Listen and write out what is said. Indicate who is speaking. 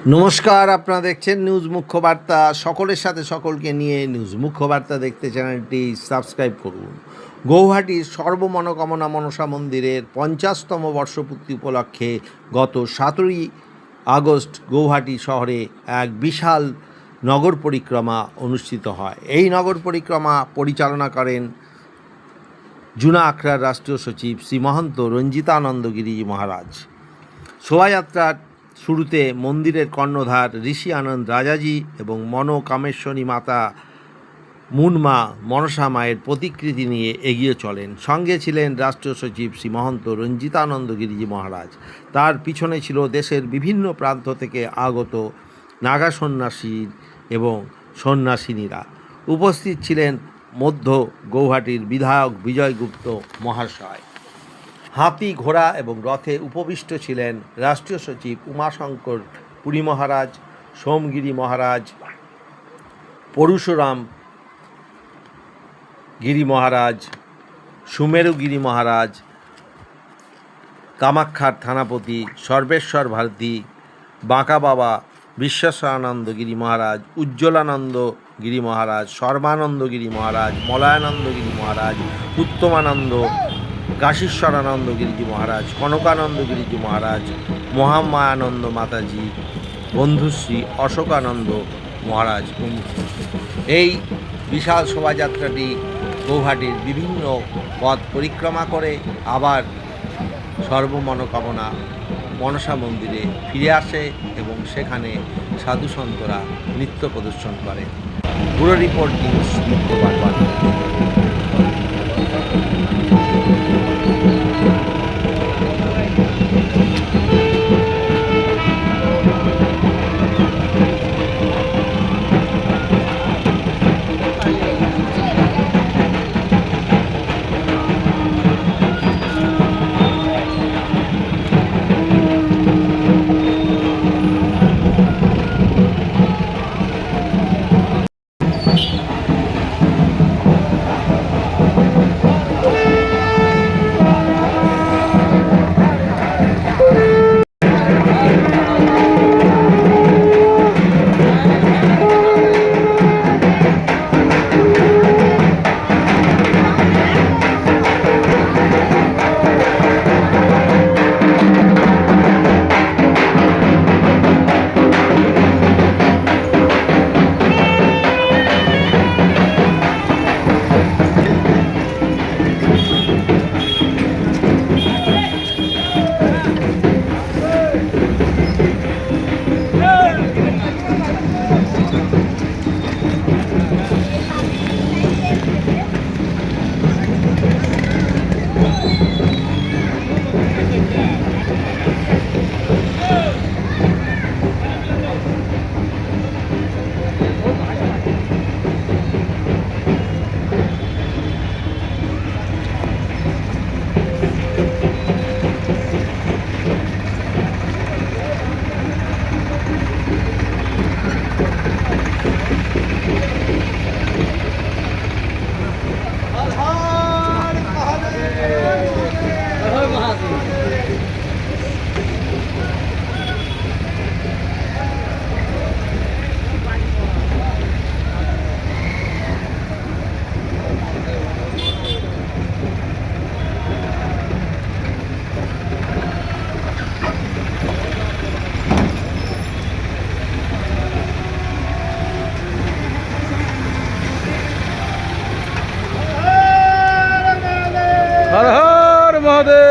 Speaker 1: নমস্কার, আপনারা দেখছেন নিউজ মুখ্য বার্তা। সকলের সাথে সকলকে নিয়ে নিউজ মুখ্য বার্তা দেখতে চ্যানেলটি সাবস্ক্রাইব করুন। গৌহাটির সর্বমনোকামনা মনসা মন্দিরের 50তম বর্ষপূর্তি উপলক্ষে গত 17ই আগস্ট গৌহাটি শহরে এক বিশাল নগর পরিক্রমা অনুষ্ঠিত হয়। এই নগর পরিক্রমা পরিচালনা করেন জুনা আখড়ার রাষ্ট্রীয় সচিব শ্রী মহন্ত রঞ্জিতানন্দ গিরিজি মহারাজ। শোভাযাত্রার শুরুতে মন্দিরের কর্ণধার ঋষি আনন্দ রাজাজি এবং মনোকামেশ্বরী মাতা মুনমা মনসা মায়ের প্রতিকৃতি নিয়ে এগিয়ে চলেন। সঙ্গে ছিলেন রাষ্ট্রীয় সচিব শ্রী মহন্ত রঞ্জিতানন্দ গিরিজি মহারাজ। তার পিছনে ছিল দেশের বিভিন্ন প্রান্ত থেকে আগত নাগা সন্ন্যাসী এবং সন্ন্যাসিনীরা। উপস্থিত ছিলেন মধ্য গৌহাটির বিধায়ক বিজয় গুপ্ত মহাশয়। হাতি, ঘোড়া এবং রথে উপবিষ্ট ছিলেন রাষ্ট্রীয় সচিব উমাশঙ্কর পুরী মহারাজ, সোমগিরি মহারাজ, পরশুরাম গিরি মহারাজ, সুমেরুগিরি মহারাজ, কামাখ্যার থানাপতি সর্বেশ্বর ভারতী, বাঁকা বাবা বিশ্বেশ্বরানন্দ গিরি মহারাজ, উজ্জ্বলানন্দ গিরি মহারাজ, সর্বানন্দ গিরি মহারাজ, মলয়ানন্দ গিরি মহারাজ, উত্তমানন্দ, কাশীশ্বরানন্দ গিরিজি মহারাজ, কনকানন্দ গিরিজি মহারাজ, মহামায়ানন্দ মাতাজি, বন্ধুশ্রী অশোকানন্দ মহারাজ প্রমুখ। এই বিশাল শোভাযাত্রাটি গৌহাটির বিভিন্ন পথ পরিক্রমা করে আবার সর্বমনোকামনা মনসা মন্দিরে ফিরে আসে এবং সেখানে সাধুসন্তরা নৃত্য প্রদর্শন করে। পুরো রিপোর্ট নিউজ মুখ্য বার্তা।
Speaker 2: হর হর মহাদেব।